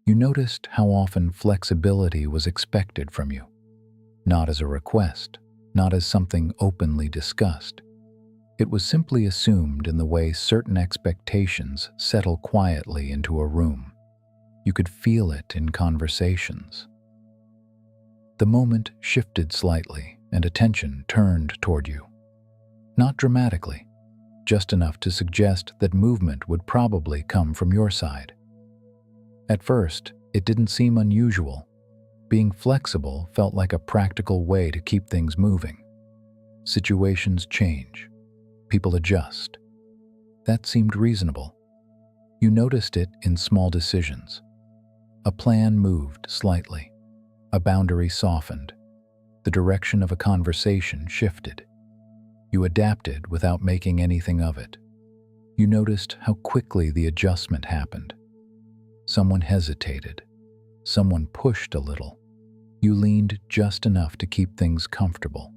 You noticed how often flexibility was expected from you, not as a request, not as something openly discussed. It was simply assumed in the way certain expectations settle quietly into a room. You could feel it in conversations. The moment shifted slightly and attention turned toward you. Not dramatically, just enough to suggest that movement would probably come from your side. At first, it didn't seem unusual. Being flexible felt like a practical way to keep things moving. Situations change. People adjust. That seemed reasonable. You noticed it in small decisions. A plan moved slightly. A boundary softened. The direction of a conversation shifted. You adapted without making anything of it. You noticed how quickly the adjustment happened. Someone hesitated. Someone pushed a little. You leaned just enough to keep things comfortable.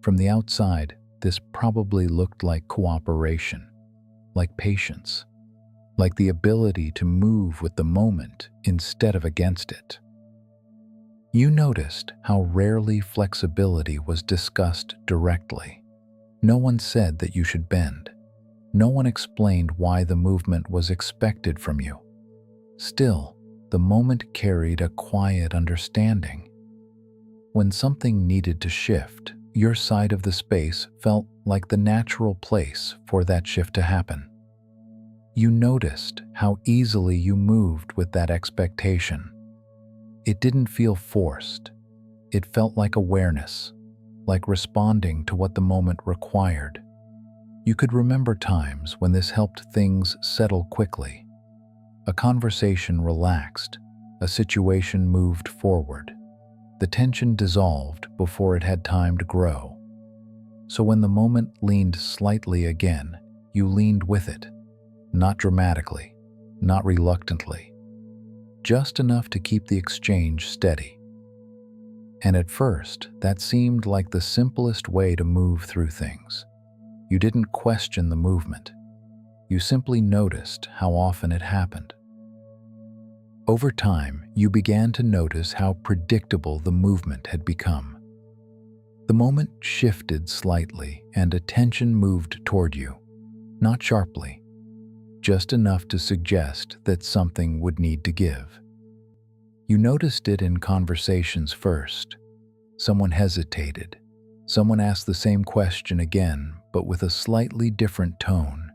From the outside, this probably looked like cooperation, like patience, like the ability to move with the moment instead of against it. You noticed how rarely flexibility was discussed directly. No one said that you should bend. No one explained why the movement was expected from you. Still, the moment carried a quiet understanding. When something needed to shift, your side of the space felt like the natural place for that shift to happen. You noticed how easily you moved with that expectation. It didn't feel forced. It felt like awareness, like responding to what the moment required. You could remember times when this helped things settle quickly. A conversation relaxed, a situation moved forward. The tension dissolved before it had time to grow. So when the moment leaned slightly again, you leaned with it, not dramatically, not reluctantly, just enough to keep the exchange steady. And at first, that seemed like the simplest way to move through things. You didn't question the movement. You simply noticed how often it happened. Over time, you began to notice how predictable the movement had become. The moment shifted slightly and attention moved toward you, not sharply, just enough to suggest that something would need to give. You noticed it in conversations first. Someone hesitated. Someone asked the same question again, but with a slightly different tone.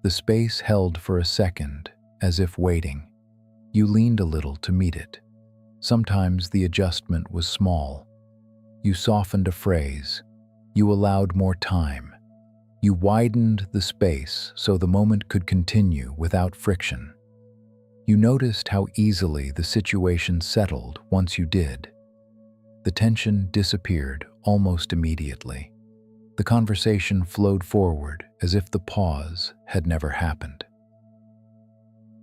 The space held for a second, as if waiting. You leaned a little to meet it. Sometimes the adjustment was small. You softened a phrase. You allowed more time. You widened the space so the moment could continue without friction. You noticed how easily the situation settled once you did. The tension disappeared almost immediately. The conversation flowed forward as if the pause had never happened.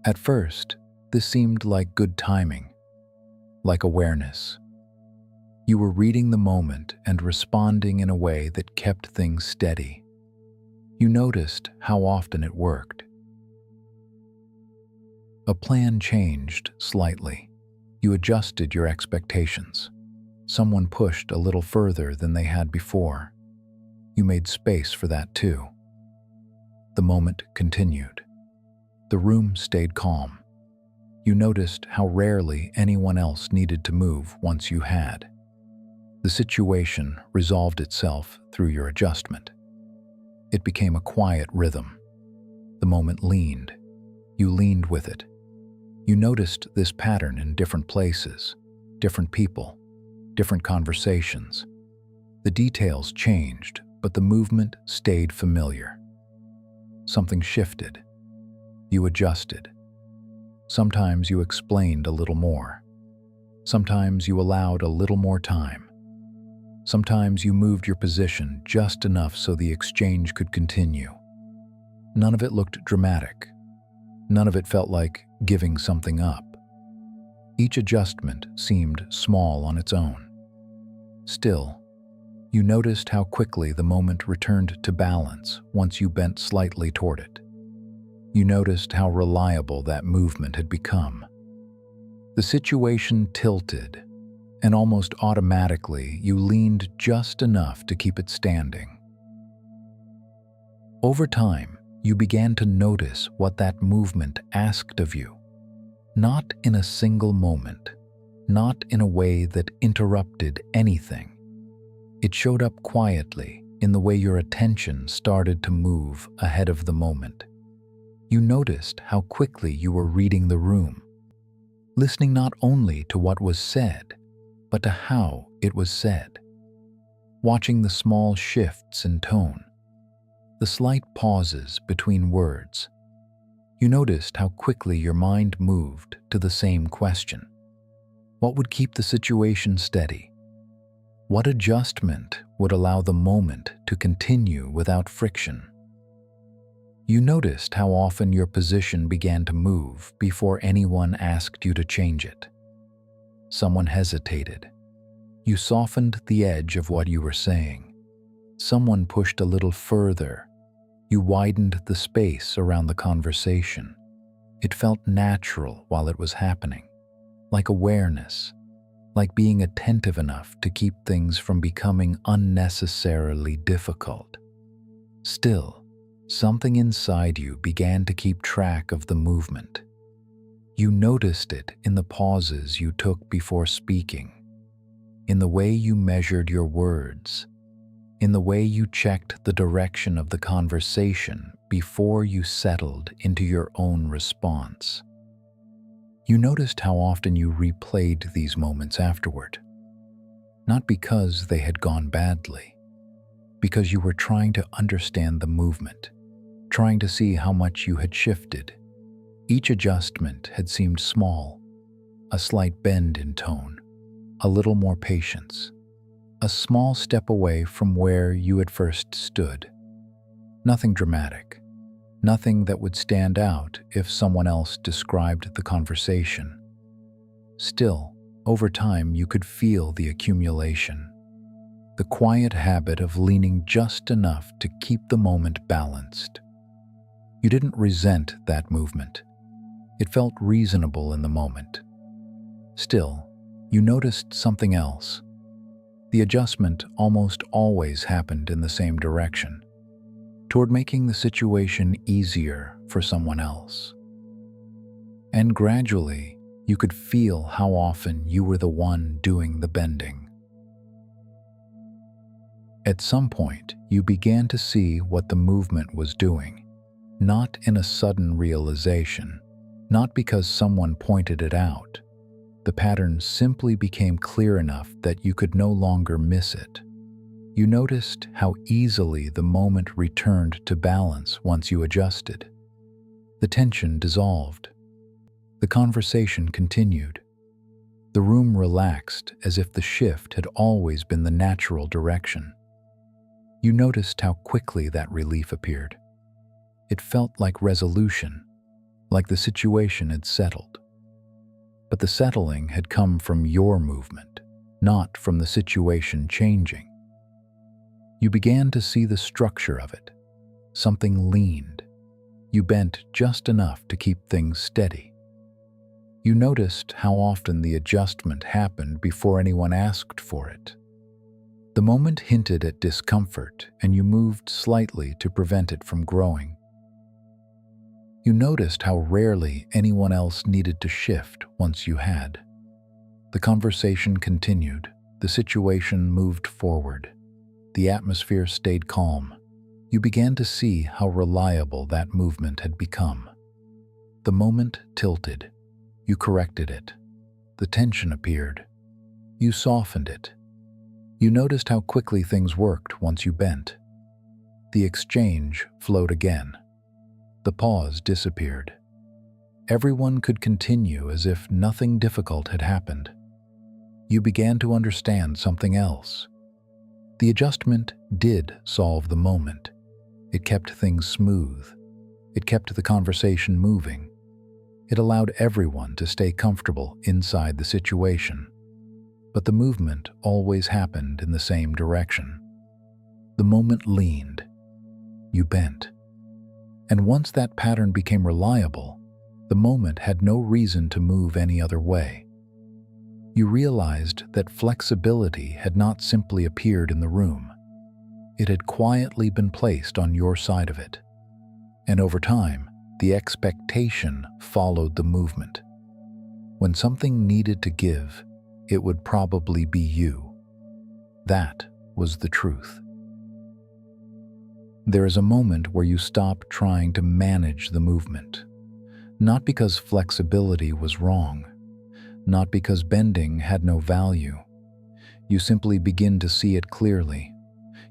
At first, this seemed like good timing, like awareness. You were reading the moment and responding in a way that kept things steady. You noticed how often it worked. A plan changed slightly. You adjusted your expectations. Someone pushed a little further than they had before. You made space for that too. The moment continued. The room stayed calm. You noticed how rarely anyone else needed to move once you had. The situation resolved itself through your adjustment. It became a quiet rhythm. The moment leaned. You leaned with it. You noticed this pattern in different places, different people, different conversations. The details changed, but the movement stayed familiar. Something shifted. You adjusted. Sometimes you explained a little more. Sometimes you allowed a little more time. Sometimes you moved your position just enough so the exchange could continue. None of it looked dramatic. None of it felt like giving something up. Each adjustment seemed small on its own. Still, you noticed how quickly the moment returned to balance once you bent slightly toward it. You noticed how reliable that movement had become. The situation tilted, and almost automatically you leaned just enough to keep it standing. Over time, you began to notice what that movement asked of you, not in a single moment, not in a way that interrupted anything. It showed up quietly in the way your attention started to move ahead of the moment. You noticed how quickly you were reading the room, listening not only to what was said, but to how it was said, watching the small shifts in tone, the slight pauses between words. You noticed how quickly your mind moved to the same question. What would keep the situation steady? What adjustment would allow the moment to continue without friction? You noticed how often your position began to move before anyone asked you to change it. Someone hesitated. You softened the edge of what you were saying. Someone pushed a little further. You widened the space around the conversation. It felt natural while it was happening, like awareness, like being attentive enough to keep things from becoming unnecessarily difficult. Still, something inside you began to keep track of the movement. You noticed it in the pauses you took before speaking, in the way you measured your words, in the way you checked the direction of the conversation before you settled into your own response. You noticed how often you replayed these moments afterward, not because they had gone badly, because you were trying to understand the movement, trying to see how much you had shifted. Each adjustment had seemed small, a slight bend in tone, a little more patience, a small step away from where you had first stood. Nothing dramatic, nothing that would stand out if someone else described the conversation. Still, over time you could feel the accumulation, the quiet habit of leaning just enough to keep the moment balanced. You didn't resent that movement. It felt reasonable in the moment. Still, you noticed something else. The adjustment almost always happened in the same direction, toward making the situation easier for someone else. And gradually, you could feel how often you were the one doing the bending. At some point, you began to see what the movement was doing, not in a sudden realization, not because someone pointed it out. The pattern simply became clear enough that you could no longer miss it. You noticed how easily the moment returned to balance once you adjusted. The tension dissolved. The conversation continued. The room relaxed as if the shift had always been the natural direction. You noticed how quickly that relief appeared. It felt like resolution, like the situation had settled. But the settling had come from your movement, not from the situation changing. You began to see the structure of it. Something leaned. You bent just enough to keep things steady. You noticed how often the adjustment happened before anyone asked for it. The moment hinted at discomfort, and you moved slightly to prevent it from growing. You noticed how rarely anyone else needed to shift once you had. The conversation continued. The situation moved forward. The atmosphere stayed calm. You began to see how reliable that movement had become. The moment tilted. You corrected it. The tension appeared. You softened it. You noticed how quickly things worked once you bent. The exchange flowed again. The pause disappeared. Everyone could continue as if nothing difficult had happened. You began to understand something else. The adjustment did solve the moment. It kept things smooth. It kept the conversation moving. It allowed everyone to stay comfortable inside the situation. But the movement always happened in the same direction. The moment leaned. You bent. And once that pattern became reliable, The moment had no reason to move any other way. You realized that flexibility had not simply appeared in the room. It had quietly been placed on your side of it. And over time, the expectation followed the movement. When something needed to give, it would probably be you. That was the truth. There is a moment where you stop trying to manage the movement. Not because flexibility was wrong, not because bending had no value. You simply begin to see it clearly.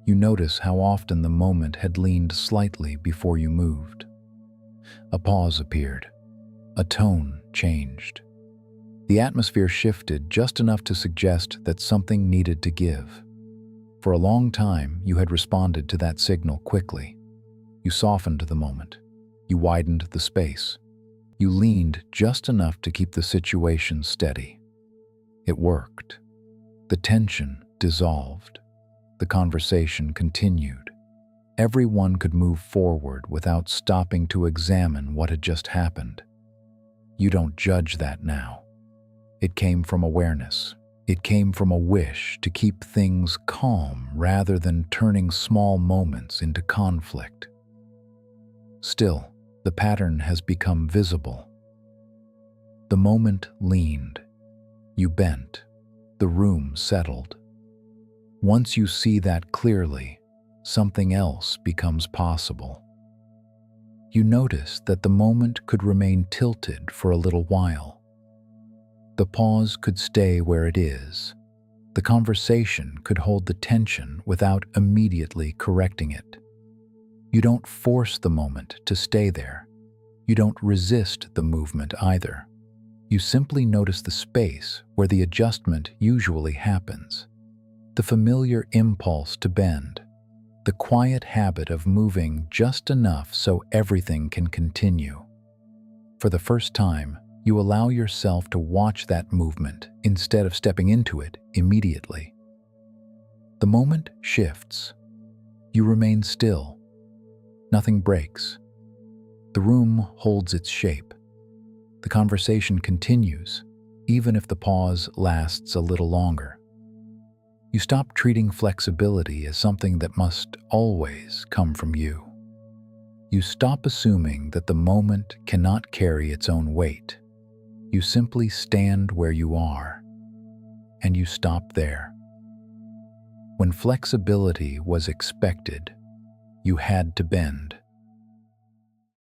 You notice how often the moment had leaned slightly before you moved. A pause appeared. A tone changed. The atmosphere shifted just enough to suggest that something needed to give. For a long time, you had responded to that signal quickly. You softened the moment. You widened the space. You leaned just enough to keep the situation steady. It worked. The tension dissolved. The conversation continued. Everyone could move forward without stopping to examine what had just happened. You don't judge that now. It came from awareness. It came from a wish to keep things calm rather than turning small moments into conflict. Still, the pattern has become visible. The moment leaned. You bent. The room settled. Once you see that clearly, something else becomes possible. You notice that the moment could remain tilted for a little while. The pause could stay where it is. The conversation could hold the tension without immediately correcting it. You don't force the moment to stay there. You don't resist the movement either. You simply notice the space where the adjustment usually happens. The familiar impulse to bend. The quiet habit of moving just enough so everything can continue. For the first time, you allow yourself to watch that movement instead of stepping into it immediately. The moment shifts. You remain still. Nothing breaks. The room holds its shape. The conversation continues, even if the pause lasts a little longer. You stop treating flexibility as something that must always come from you. You stop assuming that the moment cannot carry its own weight. You simply stand where you are, and you stop there. When flexibility was expected, you had to bend.